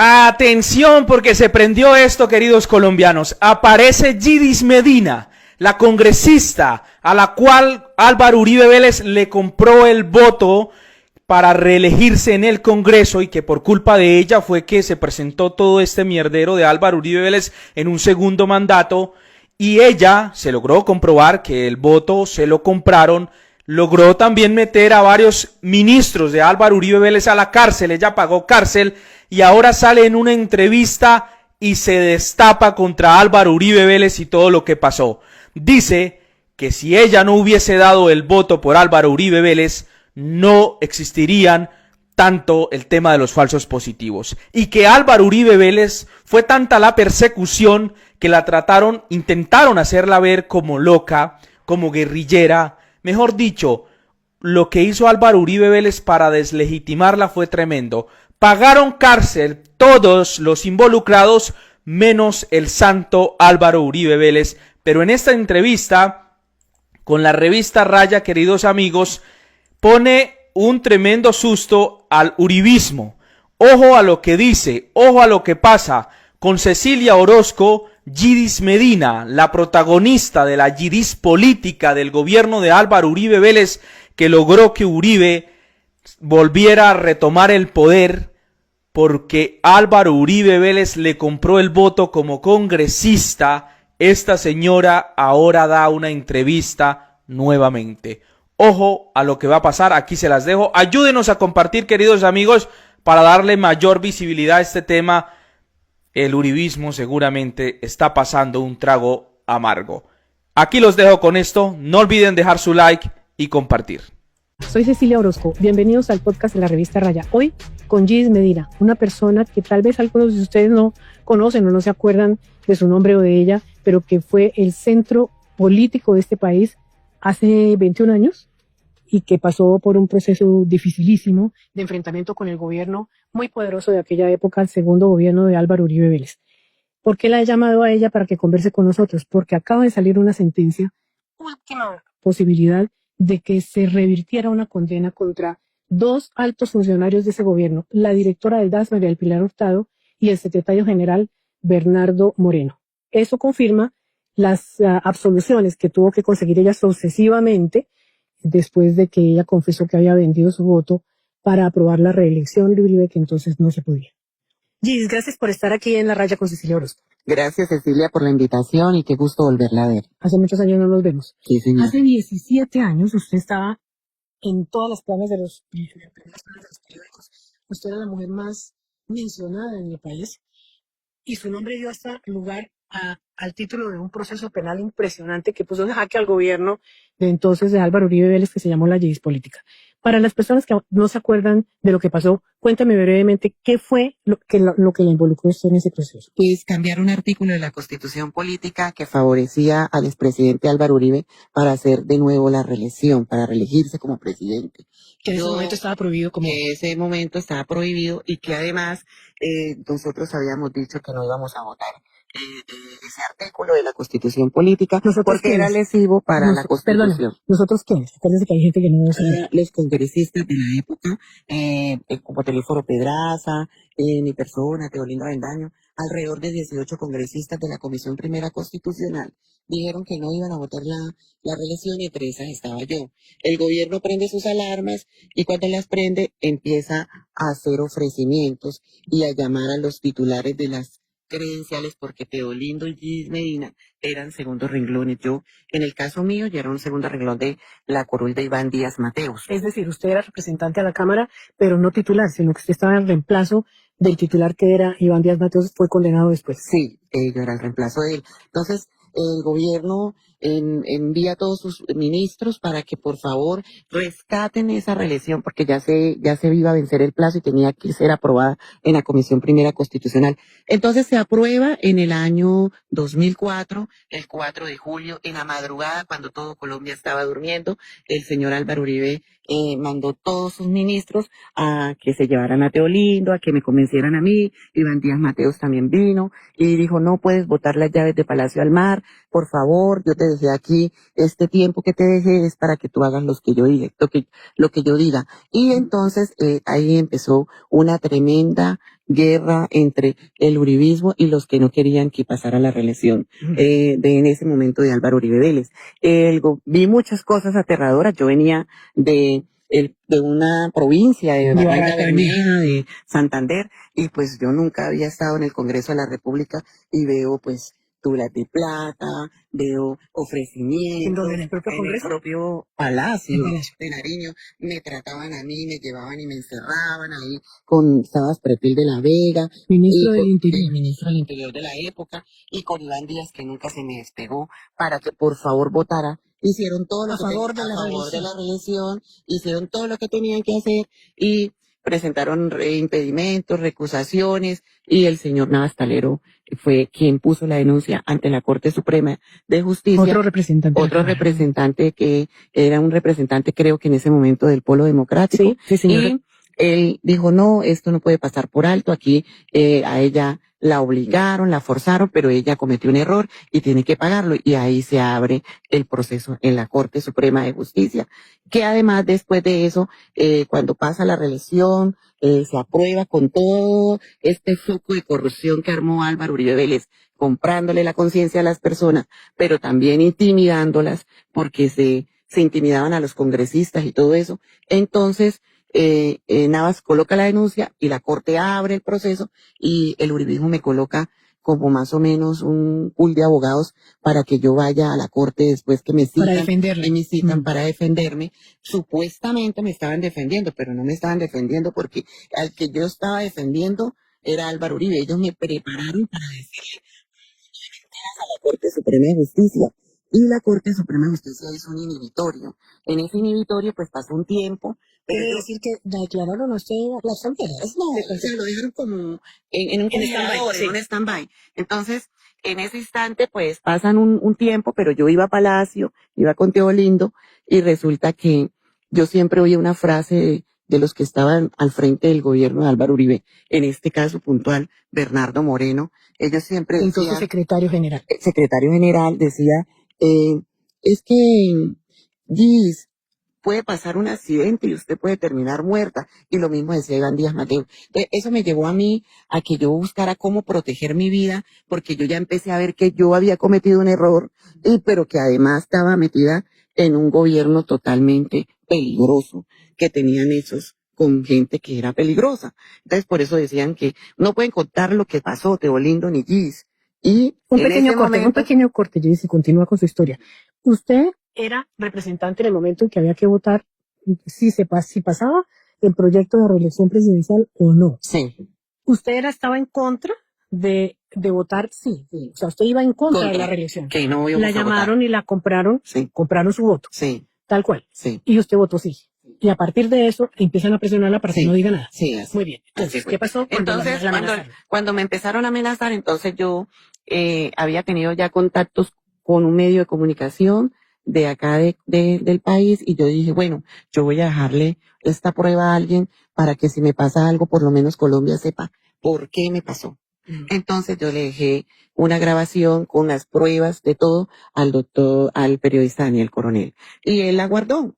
Atención, porque se prendió esto, queridos colombianos. Aparece Yidis Medina, la congresista a la cual Álvaro Uribe Vélez le compró el voto para reelegirse en el Congreso, y que por culpa de ella fue que se presentó todo este mierdero de Álvaro Uribe Vélez en un segundo mandato, y ella se logró comprobar que el voto se lo compraron. Logró también meter a varios ministros de Álvaro Uribe Vélez a la cárcel. Ella pagó cárcel y ahora sale en una entrevista y se destapa contra Álvaro Uribe Vélez y todo lo que pasó. Dice que si ella no hubiese dado el voto por Álvaro Uribe Vélez, no existirían tanto el tema de los falsos positivos. Y que Álvaro Uribe Vélez fue tanta la persecución que la intentaron hacerla ver como loca, como guerrillera. Mejor dicho, lo que hizo Álvaro Uribe Vélez para deslegitimarla fue tremendo. Pagaron cárcel todos los involucrados, menos el santo Álvaro Uribe Vélez. Pero en esta entrevista con la revista Raya, queridos amigos, pone un tremendo susto al uribismo. Ojo a lo que dice, ojo a lo que pasa con Cecilia Orozco, Yidis Medina, la protagonista de la Yidis política del gobierno de Álvaro Uribe Vélez, que logró que Uribe volviera a retomar el poder, porque Álvaro Uribe Vélez le compró el voto como congresista. Esta señora ahora da una entrevista nuevamente. Ojo a lo que va a pasar, aquí se las dejo. Ayúdenos a compartir, queridos amigos, para darle mayor visibilidad a este tema. El uribismo seguramente está pasando un trago amargo. Aquí los dejo con esto. No olviden dejar su like y compartir. Soy Cecilia Orozco. Bienvenidos al podcast de la revista Raya. Hoy con Yidis Medina, una persona que tal vez algunos de ustedes no conocen o no se acuerdan de su nombre o de ella, pero que fue el centro político de este país hace 21 años y que pasó por un proceso dificilísimo de enfrentamiento con el gobierno muy poderoso de aquella época, el segundo gobierno de Álvaro Uribe Vélez. ¿Por qué la he llamado a ella para que converse con nosotros? Porque acaba de salir una sentencia, última posibilidad de que se revirtiera una condena contra dos altos funcionarios de ese gobierno, la directora del DAS, María del Pilar Hurtado, y el secretario general, Bernardo Moreno. Eso confirma las absoluciones que tuvo que conseguir ella sucesivamente, después de que ella confesó que había vendido su voto para aprobar la reelección de Uribe, que entonces no se podía. Gis, gracias por estar aquí en La Raya con Cecilia Orozco. Gracias, Cecilia, por la invitación y qué gusto volverla a ver. Hace muchos años no nos vemos. Sí, señor. Hace 17 años usted estaba en todas las planas de los periódicos. Usted era la mujer más mencionada en el país y su nombre dio hasta lugar al título de un proceso penal impresionante que puso en jaque al gobierno de entonces de Álvaro Uribe Vélez, que se llamó la Yidis política. Para las personas que no se acuerdan de lo que pasó, cuéntame brevemente qué fue lo que la involucró usted en ese proceso. Pues cambiar un artículo de la Constitución Política que favorecía al expresidente Álvaro Uribe para hacer de nuevo la reelección, para reelegirse como presidente. Que en ese momento estaba prohibido como... Que ese momento estaba prohibido y que además nosotros habíamos dicho que no íbamos a votar ese artículo de la Constitución Política porque era lesivo para la Constitución. Perdón, ¿nosotros qué? Acuérdense que hay gente que no sabe. Los congresistas de la época, como Telésforo Pedraza, mi persona, Teolinda Avendaño, alrededor de 18 congresistas de la Comisión Primera Constitucional dijeron que no iban a votar la reelección y entre esas estaba yo. El gobierno prende sus alarmas y cuando las prende empieza a hacer ofrecimientos y a llamar a los titulares de las credenciales porque Teolindo y Yidis Medina eran segundos renglones. Yo, en el caso mío, ya era un segundo renglón de la curul de Iván Díaz Mateos. Es decir, usted era representante a la Cámara, pero no titular, sino que usted estaba en reemplazo del titular que era Iván Díaz Mateos, fue condenado después. Sí, yo era el reemplazo de él. Entonces, el gobierno envía a todos sus ministros para que por favor rescaten esa reelección porque ya se iba a vencer el plazo y tenía que ser aprobada en la Comisión Primera Constitucional. Entonces se aprueba en el año 2004, el 4 de julio, en la madrugada, cuando todo Colombia estaba durmiendo, el señor Álvaro Uribe mandó todos sus ministros a que se llevaran a Teolindo, a que me convencieran a mí. Iván Díaz Mateos también vino y dijo, no puedes botar las llaves de Palacio al Mar, por favor, yo te dejé aquí, este tiempo que te dejé es para que tú hagas lo que yo diga, lo que yo diga. Y entonces ahí empezó una tremenda guerra entre el uribismo y los que no querían que pasara la reelección en ese momento de Álvaro Uribe Vélez. Vi muchas cosas aterradoras. Yo venía de una provincia de Barranca Bermeja, de Santander, y pues yo nunca había estado en el Congreso de la República y veo pues tulas de plata, veo ofrecimientos. ¿En el propio Congreso? En el propio Palacio de Nariño. Me trataban a mí, me llevaban y me encerraban ahí con Sabas Pretil de la Vega, Ministro del Interior. el ministro del Interior de la época, y con Iván Díaz, que nunca se me despegó, para que por favor votara. Hicieron todo lo A favor de la reelección, hicieron todo lo que tenían que hacer y presentaron impedimentos, recusaciones, y el señor Navastalero fue quien puso la denuncia ante la Corte Suprema de Justicia. Otro representante que era un representante, creo que en ese momento, del Polo Democrático. Sí, señor. Y él dijo, no, esto no puede pasar por alto. Aquí a ella la obligaron, la forzaron, pero ella cometió un error y tiene que pagarlo. Y ahí se abre el proceso en la Corte Suprema de Justicia, que además después de eso, cuando pasa la reelección, se aprueba con todo este foco de corrupción que armó Álvaro Uribe Vélez, comprándole la conciencia a las personas, pero también intimidándolas, porque se intimidaban a los congresistas y todo eso. Entonces, Navas coloca la denuncia y la Corte abre el proceso, y el uribismo me coloca como más o menos un pool de abogados para que yo vaya a la Corte después que me citan, y me citan para defenderme. Supuestamente me estaban defendiendo, pero no me estaban defendiendo, porque al que yo estaba defendiendo era Álvaro Uribe. Ellos me prepararon para decirle a la Corte Suprema de Justicia. Y la Corte Suprema de Justicia hizo un inhibitorio. En ese inhibitorio pues pasó un tiempo. ¿Quiere decir que la declararon a usted las fronteras? No, o sea, lo dejaron como en un congelador, en un stand-by. Entonces, en ese instante, pues, pasan un tiempo, pero yo iba a Palacio, iba con Teolindo, y resulta que yo siempre oía una frase de los que estaban al frente del gobierno de Álvaro Uribe, en este caso puntual, Bernardo Moreno. Ellos siempre decían, entonces secretario general. El secretario general decía, es que, Gis, puede pasar un accidente y usted puede terminar muerta. Y lo mismo decía Iván Díaz Mateo. Entonces, eso me llevó a mí a que yo buscara cómo proteger mi vida, porque yo ya empecé a ver que yo había cometido un error, pero que además estaba metida en un gobierno totalmente peligroso, que tenían esos con gente que era peligrosa. Entonces, por eso decían que no pueden contar lo que pasó, Teolindo ni Gis. Y un pequeño corte, Gis, y continúa con su historia. Usted era representante en el momento en que había que votar si pasaba el proyecto de reelección presidencial o no. Sí. Usted estaba en contra de votar sí. O sea, usted iba en contra de la reelección. Que no la llamaron y la compraron, compraron su voto. Sí. Tal cual. Sí. Y usted votó sí. Y a partir de eso empiezan a presionarla para que no diga nada. Sí, así. Muy bien. Entonces, ¿qué pasó? Entonces, cuando me empezaron a amenazar, entonces yo había tenido ya contactos con un medio de comunicación de acá del país, y yo dije, bueno, yo voy a dejarle esta prueba a alguien para que si me pasa algo, por lo menos Colombia sepa por qué me pasó. Entonces yo le dejé una grabación con las pruebas de todo al periodista Daniel Coronel. Y él la guardó.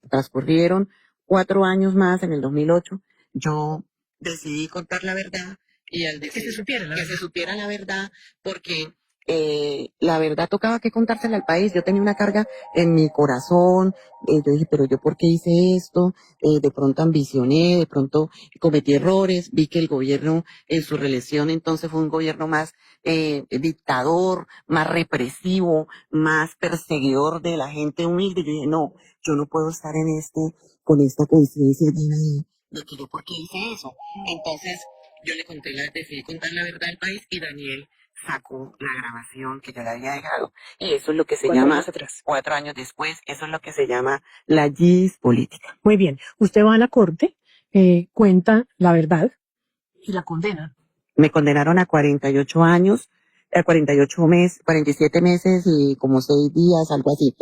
Transcurrieron 4 años más, en el 2008. Yo decidí contar la verdad, y al decir que se supiera la verdad, porque la verdad tocaba que contársela al país. Yo tenía una carga en mi corazón. Yo dije, pero yo ¿por qué hice esto? De pronto ambicioné, de pronto cometí errores. Vi que el gobierno en su reelección entonces fue un gobierno más dictador, más represivo, más perseguidor de la gente humilde. Yo dije, no, yo no puedo estar con esta conciencia llena de que yo ¿por qué hice eso? Entonces yo decidí contar la verdad al país, y Daniel sacó la grabación que yo le había dejado. Y eso es lo que se llama, 4 años después, eso es lo que se llama la GIS política. Muy bien. Usted va a la corte, cuenta la verdad y la condena. Me condenaron a 48 años, 47 meses y como 6 días, algo así.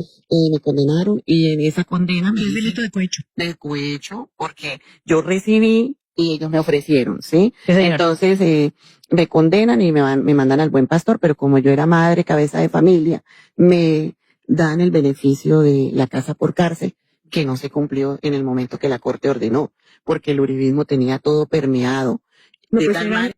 Me condenaron, y en esa condena me ¿Qué delito de cohecho? De cohecho, porque yo recibí y ellos me ofrecieron, ¿sí? Entonces, me condenan y me mandan al Buen Pastor, pero como yo era madre, cabeza de familia, me dan el beneficio de la casa por cárcel, que no se cumplió en el momento que la Corte ordenó, porque el uribismo tenía todo permeado No, de pues tal era- manera